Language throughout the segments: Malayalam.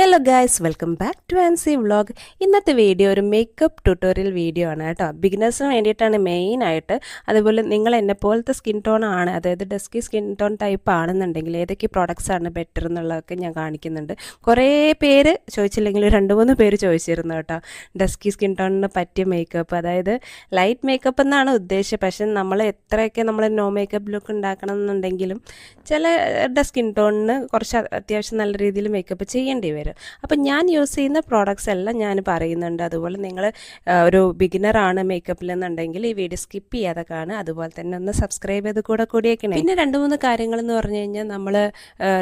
Hello guys, welcome back to Ancy vlog. ഇന്നത്തെ വീഡിയോ ഒരു മേക്കപ്പ് ട്യൂട്ടോറിയൽ വീഡിയോ ആണ് കേട്ടോ. ബിഗിനേഴ്സിന് വേണ്ടിയിട്ടാണ് മെയിനായിട്ട്. അതുപോലെ നിങ്ങൾ എന്നെ പോലത്തെ സ്കിൻ ടോൺ ആണ്, അതായത് ഡസ്കി സ്കിൻ ടോൺ ടൈപ്പ് ആണെന്നുണ്ടെങ്കിൽ ഏതൊക്കെ പ്രോഡക്റ്റ്സ് ആണ് ബെറ്റർ എന്നുള്ളതൊക്കെ ഞാൻ കാണിക്കുന്നുണ്ട്. കുറേ പേര് ചോദിച്ചില്ലെങ്കിൽ 2-3 പേര് ചോദിച്ചിരുന്നു കേട്ടോ, ഡസ്കി സ്കിൻ ടോണിന് പറ്റിയ മേക്കപ്പ്, അതായത് ലൈറ്റ് മേക്കപ്പ് എന്നാണ് ഉദ്ദേശിച്ചത്. പക്ഷെ നമ്മൾ എത്രയൊക്കെ നമ്മൾ നോ മേക്കപ്പ് ലുക്ക് ഉണ്ടാക്കണം എന്നുണ്ടെങ്കിലും ചില സ്കിൻ ടോണിന് കുറച്ച് അത്യാവശ്യം നല്ല രീതിയിൽ മേക്കപ്പ് ചെയ്യേണ്ടി വരും. അപ്പം ഞാൻ യൂസ് ചെയ്യുന്ന പ്രോഡക്റ്റ്സ് എല്ലാം ഞാൻ പറയുന്നുണ്ട്. അതുപോലെ നിങ്ങൾ ഒരു ബിഗിനറാണ് മേക്കപ്പിലെന്നുണ്ടെങ്കിൽ ഈ വീഡിയോ സ്കിപ്പ് ചെയ്യാതെ കാണുക. അതുപോലെ തന്നെ ഒന്ന് സബ്സ്ക്രൈബ് ചെയ്ത് കൂടിയേക്കണേ. പിന്നെ 2-3 കാര്യങ്ങളെന്ന് പറഞ്ഞു കഴിഞ്ഞാൽ, നമ്മൾ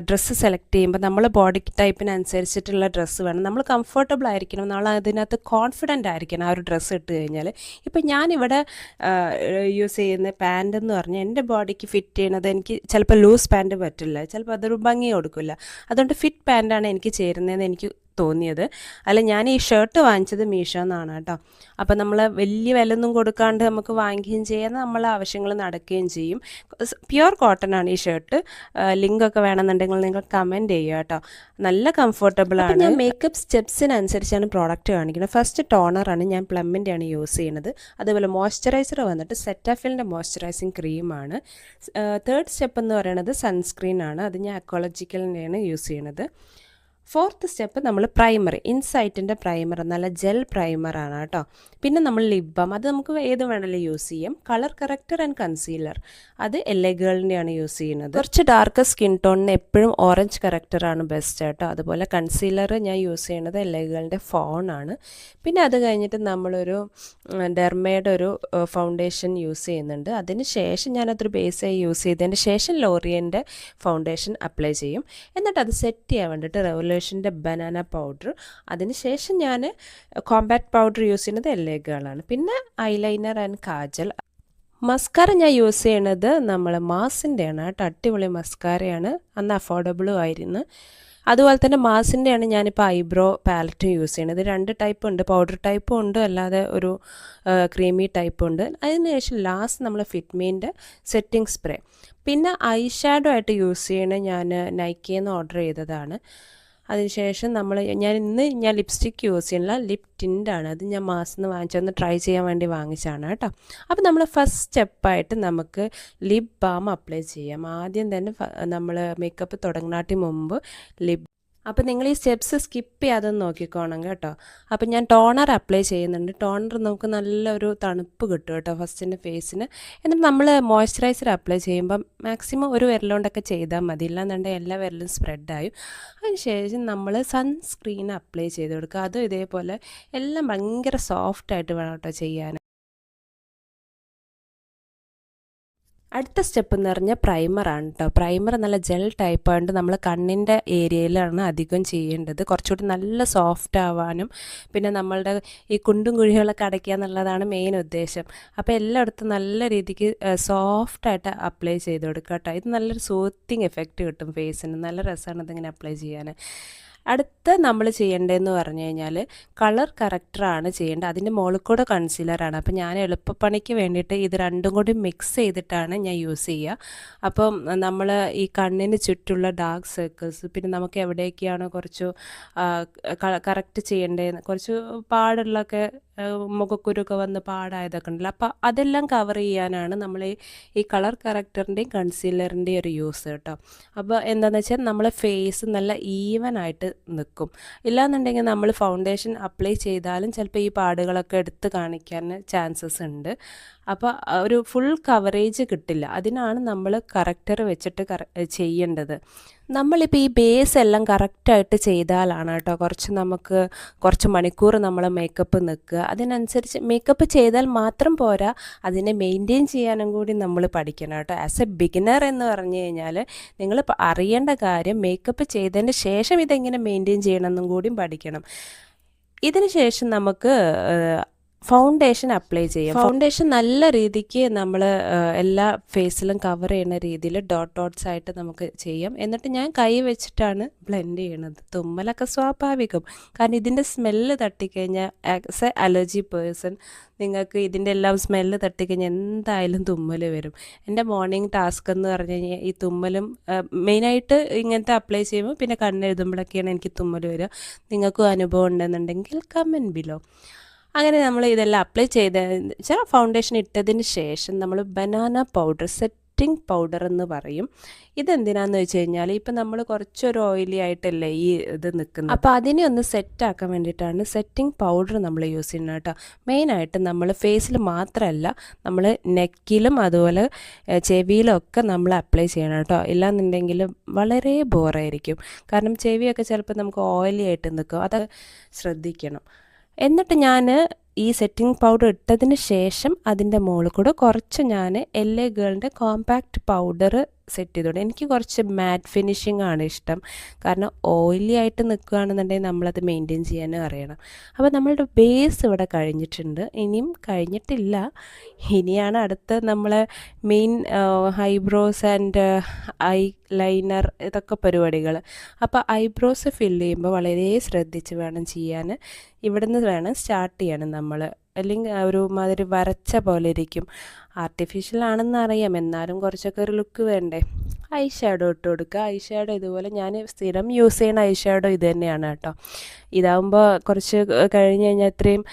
ഡ്രസ്സ് സെലക്ട് ചെയ്യുമ്പോൾ നമ്മൾ ബോഡി ടൈപ്പിനനുസരിച്ചിട്ടുള്ള ഡ്രസ്സ് വേണം. നമ്മൾ കംഫർട്ടബിൾ ആയിരിക്കണം, നമ്മൾ അതിനകത്ത് കോൺഫിഡൻ്റ് ആയിരിക്കണം ആ ഒരു ഡ്രസ്സ് ഇട്ട് കഴിഞ്ഞാൽ. ഇപ്പം ഞാനിവിടെ യൂസ് ചെയ്യുന്ന പാൻ്റ് എന്ന് പറഞ്ഞാൽ എൻ്റെ ബോഡിക്ക് ഫിറ്റ് ചെയ്യണത്, എനിക്ക് ചിലപ്പോൾ ലൂസ് പാൻറ്റ് പറ്റില്ല, ചിലപ്പോൾ അതൊരു ഭംഗി കൊടുക്കില്ല. അതുകൊണ്ട് ഫിറ്റ് പാൻറ്റാണ് എനിക്ക് ചേരുന്നതെന്ന് എനിക്ക് തോന്നിയത്. അല്ല, ഞാൻ ഈ ഷർട്ട് വാങ്ങിച്ചത് മീഷോ എന്നാണ് കേട്ടോ. അപ്പോൾ നമ്മൾ വലിയ വിലയൊന്നും കൊടുക്കാണ്ട് നമുക്ക് വാങ്ങിക്കുകയും ചെയ്യാൻ, നമ്മളെ ആവശ്യങ്ങൾ നടക്കുകയും ചെയ്യും. പ്യുവർ കോട്ടൺ ആണ് ഈ ഷർട്ട്. ലിങ്കൊക്കെ വേണമെന്നുണ്ടെങ്കിൽ നിങ്ങൾ കമൻറ്റ് ചെയ്യുക കേട്ടോ. നല്ല കംഫർട്ടബിൾ ആണ്. ഞാൻ മേക്കപ്പ് സ്റ്റെപ്സിനനുസരിച്ചാണ് പ്രോഡക്റ്റ് കാണിക്കുന്നത്. ഫസ്റ്റ് ടോണറാണ്, ഞാൻ പ്ലമ്മിൻ്റെ ആണ് യൂസ് ചെയ്യുന്നത്. അതുപോലെ മോയ്സ്ചറൈസർ വന്നിട്ട് സെറ്റാഫിലിൻ്റെ മോയ്സ്ചറൈസിങ് ക്രീമാണ്. തേർഡ് സ്റ്റെപ്പ് എന്ന് പറയുന്നത് സൺസ്ക്രീൻ ആണ്, അത് ഞാൻ അക്കോളജിക്കലിൻ്റെയാണ് യൂസ് ചെയ്യുന്നത്. ഫോർത്ത് സ്റ്റെപ്പ് നമ്മൾ പ്രൈമർ, ഇൻസൈറ്റിൻ്റെ പ്രൈമർ, നല്ല ജെൽ പ്രൈമറാണ് കേട്ടോ. പിന്നെ നമ്മൾ ലിപ് ബാം, അത് നമുക്ക് ഏത് വേണമെങ്കിലും യൂസ് ചെയ്യാം. കളർ കറക്റ്റർ ആൻഡ് കൺസീലർ, അത് LA ഗേളിൻ്റെയാണ് യൂസ് ചെയ്യുന്നത്. കുറച്ച് ഡാർക്ക് സ്കിൻ ടോണിന് എപ്പോഴും ഓറഞ്ച് കറക്റ്ററാണ് ബെസ്റ്റ് കേട്ടോ. അതുപോലെ കൺസീലർ ഞാൻ യൂസ് ചെയ്യുന്നത് LA ഗേളിൻ്റെ ഫോണാണ്. പിന്നെ അത് കഴിഞ്ഞിട്ട് നമ്മളൊരു ഡെർമയുടെ ഒരു ഫൗണ്ടേഷൻ യൂസ് ചെയ്യുന്നുണ്ട്. അതിന് ശേഷം ഞാനതൊരു ബേസായി യൂസ് ചെയ്തതിന് ശേഷം ലോറിയൻ്റെ ഫൗണ്ടേഷൻ അപ്ലൈ ചെയ്യും. എന്നിട്ട് അത് സെറ്റ് ചെയ്യാൻ വേണ്ടിയിട്ട് റെവല്യൂഷൻ്റെ ബനാന പൗഡർ, അതിനുശേഷം ഞാൻ കോമ്പാക്ട് പൗഡർ യൂസ് ചെയ്യുന്നത് LA ഗേളാണ്. പിന്നെ ഐലൈനർ ആൻഡ് കാജൽ. മസ്കാര ഞാൻ യൂസ് ചെയ്യണത് നമ്മൾ മാസിൻ്റെയാണ് കേട്ടോ. അടിപൊളി മസ്കാരയാണ്, അന്ന് അഫോർഡബിളും ആയിരുന്നു. അതുപോലെ തന്നെ മാസിൻ്റെയാണ് ഞാനിപ്പോൾ ഐബ്രോ പാലറ്റും യൂസ് ചെയ്യണത്. 2 ടൈപ്പ് ഉണ്ട്, പൗഡർ ടൈപ്പും ഉണ്ട്, അല്ലാതെ ഒരു ക്രീമി ടൈപ്പും ഉണ്ട്. അതിനുശേഷം ലാസ്റ്റ് നമ്മൾ ഫിറ്റ്മീൻ്റെ സെറ്റിംഗ് സ്പ്രേ. പിന്നെ ഐ ഷാഡോ ആയിട്ട് യൂസ് ചെയ്യണത് ഞാൻ നൈക്കയിൽ നിന്ന് ഓർഡർ ചെയ്തതാണ്. അതിനുശേഷം ഞാൻ ലിപ്സ്റ്റിക്ക് യൂസ് ചെയ്യണില്ല, ലിപ് ടിൻ്റാണ്, അത് ഞാൻ മാസിൽ നിന്ന് വാങ്ങിച്ചൊന്ന് ട്രൈ ചെയ്യാൻ വേണ്ടി വാങ്ങിച്ചാണ് കേട്ടോ. അപ്പോൾ നമ്മൾ ഫസ്റ്റ് സ്റ്റെപ്പായിട്ട് നമുക്ക് ലിപ് ബാം അപ്ലൈ ചെയ്യാം. ആദ്യം തന്നെ നമ്മൾ മേക്കപ്പ് തുടങ്ങാനാട്ടി മുമ്പ് അപ്പോൾ നിങ്ങൾ ഈ സ്റ്റെപ്സ് സ്കിപ്പ് ചെയ്യാതെ നോക്കിക്കോണം കേട്ടോ. അപ്പോൾ ഞാൻ ടോണർ അപ്ലൈ ചെയ്യുന്നുണ്ട്. ടോണർ നമുക്ക് നല്ലൊരു തണുപ്പ് കിട്ടും കേട്ടോ ഫസ്റ്റിൻ്റെ ഫേസിന്. എന്നിട്ട് നമ്മൾ മോയ്സ്ചറൈസർ അപ്ലൈ ചെയ്യുമ്പം മാക്സിമം ഒരു വിരലുകൊണ്ടൊക്കെ ചെയ്താൽ മതി, ഇല്ലാന്നുണ്ടെങ്കിൽ എല്ലാ വിരലും സ്പ്രെഡായും. അതിനുശേഷം നമ്മൾ സൺസ്ക്രീൻ അപ്ലൈ ചെയ്ത് കൊടുക്കുക. അതും ഇതേപോലെ എല്ലാം ഭയങ്കര സോഫ്റ്റായിട്ട് വേണം കേട്ടോ ചെയ്യാൻ. അടുത്ത സ്റ്റെപ്പ് എന്ന് പറഞ്ഞാൽ പ്രൈമറാണ് കേട്ടോ. പ്രൈമർ നല്ല ജെൽ ടൈപ്പ് ആയതുകൊണ്ട് നമ്മൾ കണ്ണിൻ്റെ ഏരിയയിലാണ് അധികം ചെയ്യേണ്ടത്, കുറച്ചുകൂടി നല്ല സോഫ്റ്റ് ആവാനും പിന്നെ നമ്മളുടെ ഈ കുണ്ടും കുഴികളൊക്കെ അടയ്ക്കുക എന്നുള്ളതാണ് മെയിൻ ഉദ്ദേശം. അപ്പോൾ എല്ലായിടത്തും നല്ല രീതിക്ക് സോഫ്റ്റായിട്ട് അപ്ലൈ ചെയ്ത് കൊടുക്കുക കേട്ടോ. ഇത് നല്ലൊരു സൂത്തിങ് എഫക്റ്റ് കിട്ടും ഫേസിന്, നല്ല രസമാണ് ഇതിങ്ങനെ അപ്ലൈ ചെയ്യാൻ. അടുത്ത നമ്മൾ ചെയ്യേണ്ടതെന്ന് പറഞ്ഞു കഴിഞ്ഞാൽ കളർ കറക്റ്ററാണ് ചെയ്യേണ്ടത്, അതിൻ്റെ മുകളിൽ കൂടെ കൺസീലറാണ്. അപ്പോൾ ഞാൻ എളുപ്പപ്പണിക്ക് വേണ്ടിയിട്ട് ഇത് രണ്ടും കൂടി മിക്സ് ചെയ്തിട്ടാണ് ഞാൻ യൂസ് ചെയ്യുക. അപ്പം നമ്മൾ ഈ കണ്ണിന് ചുറ്റുള്ള ഡാർക്ക് സർക്കിൾസ്, പിന്നെ നമുക്ക് എവിടെയൊക്കെയാണോ കുറച്ച് കറക്റ്റ് ചെയ്യേണ്ടത്, കുറച്ച് പാടുള്ളൊക്കെ മുഖക്കുരുക്കെ വന്ന് പാടായതൊക്കെ ഉണ്ടല്ലോ, അപ്പോൾ അതെല്ലാം കവർ ചെയ്യാനാണ് നമ്മൾ ഈ കളർ കറക്റ്ററിൻ്റെയും കൺസീലറിൻ്റെയും ഒരു യൂസ് കേട്ടോ. അപ്പോൾ എന്താണെന്ന് വെച്ചാൽ നമ്മളെ ഫേസ് നല്ല ഈവനായിട്ട് നിൽക്കും. ഇല്ലാന്നുണ്ടെങ്കിൽ നമ്മൾ ഫൗണ്ടേഷൻ അപ്ലൈ ചെയ്താലും ചിലപ്പോൾ ഈ പാടുകളൊക്കെ എടുത്ത് കാണിക്കാൻ ചാൻസസ് ഉണ്ട്. അപ്പോൾ ഒരു ഫുൾ കവറേജ് കിട്ടില്ല. അതിനാണ് നമ്മൾ കറക്റ്റർ വെച്ചിട്ട് ചെയ്യേണ്ടത്. നമ്മളിപ്പോൾ ഈ ബേസ് എല്ലാം കറക്റ്റായിട്ട് ചെയ്താലാണ് കേട്ടോ കുറച്ച് മണിക്കൂർ നമ്മൾ മേക്കപ്പ് നിൽക്കുക. അതിനനുസരിച്ച് മേക്കപ്പ് ചെയ്താൽ മാത്രം പോരാ, അതിനെ മെയിൻറ്റെയിൻ ചെയ്യാനും കൂടി നമ്മൾ പഠിക്കണം കേട്ടോ. ആസ് എ ബിഗിനർ എന്ന് പറഞ്ഞു കഴിഞ്ഞാൽ നിങ്ങൾ അറിയേണ്ട കാര്യം മേക്കപ്പ് ചെയ്തതിന് ശേഷം ഇതെങ്ങനെ മെയിൻറ്റെയിൻ ചെയ്യണമെന്നും കൂടി പഠിക്കണം. ഇതിന് ശേഷം നമുക്ക് ഫൗണ്ടേഷൻ അപ്ലൈ ചെയ്യാം. ഫൗണ്ടേഷൻ നല്ല രീതിക്ക് നമ്മൾ എല്ലാ ഫേസിലും കവർ ചെയ്യുന്ന രീതിയിൽ ഡോട്ട്സ് ആയിട്ട് നമുക്ക് ചെയ്യാം. എന്നിട്ട് ഞാൻ കൈ വെച്ചിട്ടാണ് ബ്ലെൻഡ് ചെയ്യണത്. തുമ്മലൊക്കെ സ്വാഭാവികം, കാരണം ഇതിൻ്റെ സ്മെല്ല് തട്ടിക്കഴിഞ്ഞാൽ ആസ് എ അലർജി പേഴ്സൺ നിങ്ങൾക്ക് ഇതിൻ്റെ എല്ലാം സ്മെല്ല് തട്ടിക്കഴിഞ്ഞാൽ എന്തായാലും തുമ്മൽ വരും. എൻ്റെ മോർണിംഗ് ടാസ്ക് എന്ന് പറഞ്ഞു കഴിഞ്ഞാൽ ഈ തുമ്മലും മെയിനായിട്ട് ഇങ്ങനത്തെ അപ്ലൈ ചെയ്യുമ്പോൾ പിന്നെ കണ്ണെഴുതുമ്പോഴൊക്കെയാണ് എനിക്ക് തുമ്മൽ വരിക. നിങ്ങൾക്കും അനുഭവം ഉണ്ടെന്നുണ്ടെങ്കിൽ കമൻറ്റ് ബിലോ. അങ്ങനെ നമ്മൾ ഇതെല്ലാം അപ്ലൈ ചെയ്തതെന്ന് വെച്ചാൽ ഫൗണ്ടേഷൻ ഇട്ടതിന് ശേഷം നമ്മൾ ബനാന പൗഡർ, സെറ്റിംഗ് പൗഡർ എന്ന് പറയും. ഇതെന്തിനാന്ന് വെച്ച് കഴിഞ്ഞാൽ ഇപ്പം നമ്മൾ കുറച്ചൊരു ഓയിലി ആയിട്ടല്ലേ ഈ ഇത് നിൽക്കുന്നത്, അപ്പോൾ അതിനെ ഒന്ന് സെറ്റാക്കാൻ വേണ്ടിയിട്ടാണ് സെറ്റിംഗ് പൗഡർ നമ്മൾ യൂസ് ചെയ്യുന്നത് കേട്ടോ. മെയിനായിട്ട് നമ്മൾ ഫേസിൽ മാത്രമല്ല, നമ്മൾ നെക്കിലും അതുപോലെ ചെവിയിലും ഒക്കെ നമ്മൾ അപ്ലൈ ചെയ്യണം കേട്ടോ. ഇല്ലാന്നുണ്ടെങ്കിൽ വളരെ ബോറായിരിക്കും, കാരണം ചെവിയൊക്കെ ചിലപ്പോൾ നമുക്ക് ഓയിലി ആയിട്ട് നിൽക്കും, അത് ശ്രദ്ധിക്കണം. എന്നിട്ട് ഞാൻ ഈ സെറ്റിംഗ് പൗഡർ ഇട്ടതിന് ശേഷം അതിൻ്റെ മുകളിൽ കൂടെ കുറച്ച് ഞാൻ LA ഗേളിൻ്റെ കോമ്പാക്റ്റ് പൗഡർ സെറ്റ് ചെയ്തോളൂ. എനിക്ക് കുറച്ച് മാറ്റ് ഫിനിഷിംഗ് ആണ് ഇഷ്ടം, കാരണം ഓയിലി ആയിട്ട് നിൽക്കുകയാണെന്നുണ്ടെങ്കിൽ നമ്മളത് മെയിൻറ്റെയിൻ ചെയ്യാനും അറിയണം. അപ്പോൾ നമ്മളുടെ ബേസ് ഇവിടെ കഴിഞ്ഞിട്ടുണ്ട്, ഇനിയും കഴിഞ്ഞിട്ടില്ല. ഇനിയാണ് അടുത്ത നമ്മളെ main eyebrows and I liner ഇതൊക്കെ പരിപാടികൾ. അപ്പോൾ ഐബ്രോസ് ഫില്ല് ചെയ്യുമ്പോൾ വളരെ ശ്രദ്ധിച്ച് വേണം ചെയ്യാൻ. ഇവിടുന്ന് വേണം സ്റ്റാർട്ട് ചെയ്യാൻ നമ്മൾ, അല്ലെങ്കിൽ ഒരു മാതിരി വരച്ച പോലെ ഇരിക്കും. ആർട്ടിഫിഷ്യൽ ആണെന്ന് അറിയാം, എന്നാലും കുറച്ചൊക്കെ ഒരു ലുക്ക് വേണ്ടേ. ഐ ഷാഡോ ഇട്ട് കൊടുക്കുക. ഐ ഷാഡോ ഇതുപോലെ ഞാൻ സ്ഥിരം യൂസ് ചെയ്യുന്ന ഐ ഷാഡോ ഇത് തന്നെയാണ് കേട്ടോ. ഇതാകുമ്പോൾ കുറച്ച് കഴിഞ്ഞ് കഴിഞ്ഞാൽ ഇത്രയും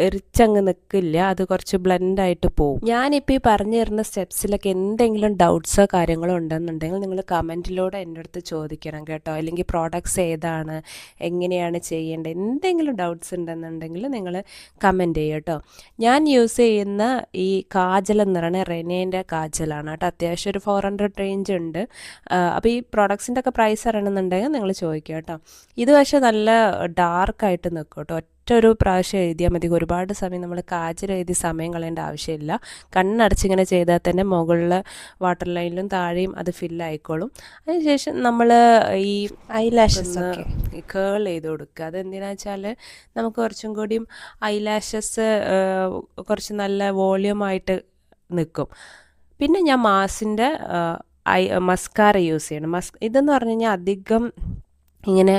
എരിച്ചങ്ങ് നിൽക്കില്ല, അത് കുറച്ച് ബ്ലെൻഡായിട്ട് പോവും. ഞാനിപ്പോൾ ഈ പറഞ്ഞു തരുന്ന സ്റ്റെപ്സിലൊക്കെ എന്തെങ്കിലും ഡൗട്ട്സോ കാര്യങ്ങളോ ഉണ്ടെന്നുണ്ടെങ്കിൽ നിങ്ങൾ കമൻറ്റിലൂടെ എൻ്റെ അടുത്ത് ചോദിക്കണം കേട്ടോ. അല്ലെങ്കിൽ പ്രോഡക്ട്സ് ഏതാണ്, എങ്ങനെയാണ് ചെയ്യേണ്ടത്, എന്തെങ്കിലും ഡൗട്ട്സ് ഉണ്ടെന്നുണ്ടെങ്കിൽ നിങ്ങൾ കമൻറ്റ് ചെയ്യുക കേട്ടോ. ഞാൻ യൂസ് ചെയ്യുന്ന ഈ കാജൽ എന്ന് പറയുന്നത് റെനേൻ്റെ കാജലാണ് കേട്ടോ. അത്യാവശ്യം ഒരു 400 റേഞ്ച് ഉണ്ട്. അപ്പോൾ ഈ പ്രോഡക്ട്സിൻ്റെ ഒക്കെ പ്രൈസ് അറിയണമെന്നുണ്ടെങ്കിൽ നിങ്ങൾ ചോദിക്കുക കേട്ടോ. ഇത് പക്ഷേ നല്ല ഡാർക്കായിട്ട് നിൽക്കും കേട്ടോ. ഒറ്റൊരു പ്രാവശ്യം എഴുതിയാൽ മതി, ഒരുപാട് സമയം നമ്മൾ കാജൽ എഴുതി സമയം കളയേണ്ട ആവശ്യമില്ല. കണ്ണടച്ചിങ്ങനെ ചെയ്താൽ തന്നെ മുകളിൽ വാട്ടർ ലൈനിലും താഴെയും അത് ഫില്ലായിക്കോളും. അതിനുശേഷം നമ്മൾ ഈ ഐലാഷസ് കേൾ ചെയ്ത് കൊടുക്കുക. അതെന്തിനാ വെച്ചാൽ നമുക്ക് കുറച്ചും കൂടിയും ഐലാഷസ് കുറച്ച് നല്ല വോള്യൂമായിട്ട് നിൽക്കും. പിന്നെ ഞാൻ മാസിൻ്റെ മസ്കാര യൂസ് ചെയ്യണം. ഇതെന്ന് പറഞ്ഞു കഴിഞ്ഞാൽ അധികം ഇങ്ങനെ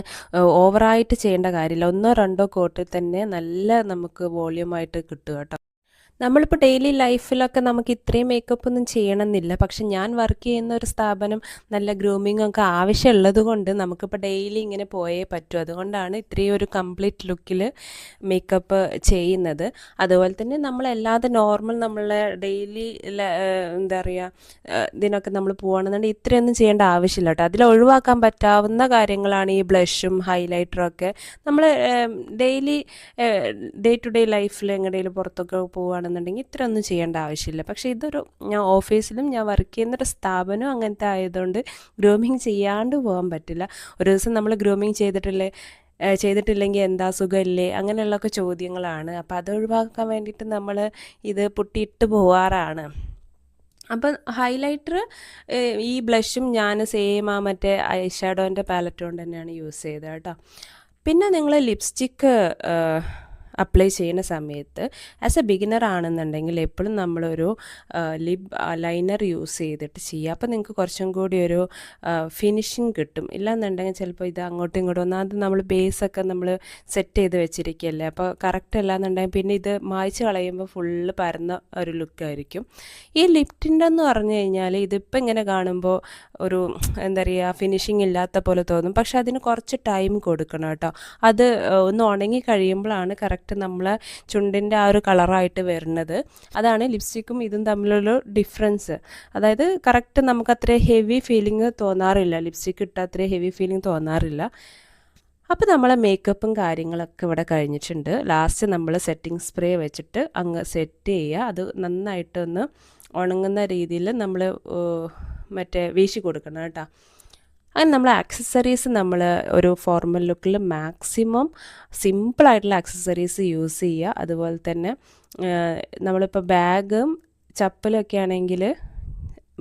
ഓവറായിട്ട് ചെയ്യേണ്ട കാര്യമില്ല. 1-2 കോട്ടിൽ തന്നെ നല്ല നമുക്ക് വോള്യൂമായിട്ട് കിട്ടും കേട്ടോ. നമ്മളിപ്പോൾ ഡെയിലി ലൈഫിലൊക്കെ നമുക്ക് ഇത്രയും മേക്കപ്പ് ഒന്നും ചെയ്യണമെന്നില്ല, പക്ഷെ ഞാൻ വർക്ക് ചെയ്യുന്ന ഒരു സ്ഥാപനം നല്ല ഗ്രൂമിംഗ് ഒക്കെ ആവശ്യമുള്ളത് കൊണ്ട് നമുക്കിപ്പോൾ ഡെയിലി ഇങ്ങനെ പോയേ പറ്റൂ. അതുകൊണ്ടാണ് ഇത്രയും ഒരു കംപ്ലീറ്റ് ലുക്കിൽ മേക്കപ്പ് ചെയ്യുന്നത്. അതുപോലെ തന്നെ നമ്മളല്ലാതെ നോർമൽ നമ്മളെ ഡെയിലി എന്താ പറയുക ഇതിനൊക്കെ നമ്മൾ പോകണമെന്നുണ്ടെങ്കിൽ ഇത്രയൊന്നും ചെയ്യേണ്ട ആവശ്യമില്ല കേട്ടോ. അതിൽ ഒഴിവാക്കാൻ പറ്റാവുന്ന കാര്യങ്ങളാണ് ഈ ബ്ലഷും ഹൈലൈറ്ററും ഒക്കെ. നമ്മൾ ഡെയിലി ഡേ ടു ഡേ ലൈഫിൽ എങ്ങനെയും പുറത്തൊക്കെ പോവുകയാണെന്നുണ്ടെങ്കിൽ ഇത്രയൊന്നും ചെയ്യേണ്ട ആവശ്യമില്ല. പക്ഷേ ഇതൊരു ഞാൻ ഓഫീസിലും ഞാൻ വർക്ക് ചെയ്യുന്നൊരു സ്ഥാപനം അങ്ങനത്തെ ആയതുകൊണ്ട് ഗ്രൂമിങ് ചെയ്യാണ്ട് പോകാൻ പറ്റില്ല. ഒരു ദിവസം നമ്മൾ ഗ്രൂമിങ് ചെയ്തിട്ടില്ലെങ്കിൽ എന്താ സുഖമില്ലേ അങ്ങനെയുള്ളൊക്കെ ചോദ്യങ്ങളാണ്. അപ്പോൾ അത് ഒഴിവാക്കാൻ വേണ്ടിയിട്ട് നമ്മൾ ഇത് പൊട്ടിയിട്ട് പോവാറാണ്. അപ്പം ഹൈലൈറ്റർ ഈ ബ്ലഷും ഞാൻ സെയിം മറ്റേ ഐ ഷാഡോൻ്റെ പാലറ്റ് കൊണ്ട് തന്നെയാണ് യൂസ് ചെയ്തത് കേട്ടോ. പിന്നെ നിങ്ങൾ ലിപ്സ്റ്റിക്ക് അപ്ലൈ ചെയ്യുന്ന സമയത്ത് ആസ് എ ബിഗിനർ ആണെന്നുണ്ടെങ്കിൽ എപ്പോഴും നമ്മളൊരു ലിപ് ലൈനർ യൂസ് ചെയ്തിട്ട് ചെയ്യുക. അപ്പോൾ നിങ്ങൾക്ക് കുറച്ചും കൂടി ഒരു ഫിനിഷിങ് കിട്ടും. ഇല്ലാന്നുണ്ടെങ്കിൽ ചിലപ്പോൾ ഇത് അങ്ങോട്ടും ഇങ്ങോട്ടും ഒന്നാമത് നമ്മൾ ബേസൊക്കെ നമ്മൾ സെറ്റ് ചെയ്ത് വെച്ചിരിക്കുകയല്ലേ, അപ്പോൾ കറക്റ്റ് അല്ലാന്നുണ്ടെങ്കിൽ പിന്നെ ഇത് മായ്ച്ച് കളയുമ്പോൾ ഫുള്ള് പരന്ന ഒരു ലുക്കായിരിക്കും. ഈ ലിപ്റ്റിൻ്റെ എന്ന് പറഞ്ഞു കഴിഞ്ഞാൽ ഇതിപ്പോൾ ഇങ്ങനെ കാണുമ്പോൾ ഒരു എന്താ പറയുക ഫിനിഷിങ് ഇല്ലാത്ത പോലെ തോന്നും, പക്ഷെ അതിന് കുറച്ച് ടൈം കൊടുക്കണം കേട്ടോ. അത് ഒന്ന് ഉണങ്ങി കഴിയുമ്പോഴാണ് കറക്റ്റ് നമ്മളെ ചുണ്ടിൻ്റെ ആ ഒരു കളറായിട്ട് വരുന്നത്. അതാണ് ലിപ്സ്റ്റിക്കും ഇതും തമ്മിലുള്ള ഡിഫറൻസ്. അതായത് കറക്റ്റ് നമുക്ക് അത്ര ഹെവി ഫീലിംഗ് തോന്നാറില്ല, ലിപ്സ്റ്റിക്ക് ഇട്ടാൽ അത്ര ഹെവി ഫീലിംഗ് തോന്നാറില്ല. അപ്പോൾ നമ്മളെ മേക്കപ്പും കാര്യങ്ങളൊക്കെ ഇവിടെ കഴിഞ്ഞിട്ടുണ്ട്. ലാസ്റ്റ് നമ്മൾ സെറ്റിംഗ് സ്പ്രേ വെച്ചിട്ട് അങ്ങ് സെറ്റ് ചെയ്യുക. അത് നന്നായിട്ടൊന്ന് ഉണങ്ങുന്ന രീതിയിൽ നമ്മൾ മറ്റേ വീശി കൊടുക്കണം കേട്ടോ. അങ്ങനെ നമ്മൾ ആക്സസറീസ് നമ്മൾ ഒരു ഫോർമൽ ലുക്കിൽ മാക്സിമം സിമ്പിളായിട്ടുള്ള ആക്സസറീസ് യൂസ് ചെയ്യുക. അതുപോലെ തന്നെ നമ്മളിപ്പോൾ ബാഗും ചപ്പലൊക്കെ ആണെങ്കിൽ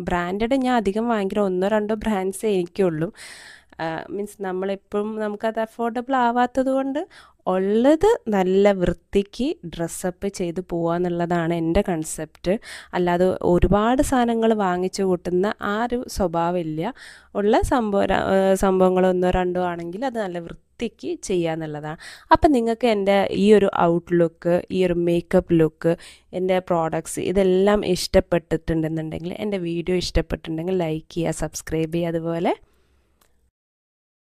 ബ്രാൻഡഡ് ഞാൻ അധികം വാങ്ങിക്കുന്ന 1-2 ബ്രാൻഡ്സേ എനിക്കുള്ളൂ. മീൻസ് നമ്മളെപ്പോഴും നമുക്കത് അഫോർഡബിൾ ആവാത്തത് കൊണ്ട് ഉള്ളത് നല്ല വൃത്തിക്ക് ഡ്രസ്സപ്പ് ചെയ്ത് പോവുക എന്നുള്ളതാണ് എൻ്റെ കൺസെപ്റ്റ്. അല്ലാതെ ഒരുപാട് സാധനങ്ങൾ വാങ്ങിച്ചു കൂട്ടുന്ന ആ ഒരു സ്വഭാവമില്ല. ഉള്ള സംഭവങ്ങൾ ഒന്നോ രണ്ടോ ആണെങ്കിൽ അത് നല്ല വൃത്തിക്ക് ചെയ്യുക എന്നുള്ളതാണ്. അപ്പം നിങ്ങൾക്ക് എൻ്റെ ഈ ഒരു ഔട്ട്ലുക്ക്, ഈ ഒരു മേക്കപ്പ് ലുക്ക്, എൻ്റെ പ്രോഡക്ട്സ് ഇതെല്ലാം ഇഷ്ടപ്പെട്ടിട്ടുണ്ടെന്നുണ്ടെങ്കിൽ, എൻ്റെ വീഡിയോ ഇഷ്ടപ്പെട്ടിട്ടുണ്ടെങ്കിൽ ലൈക്ക് ചെയ്യുക, സബ്സ്ക്രൈബ് ചെയ്യുക, അതുപോലെ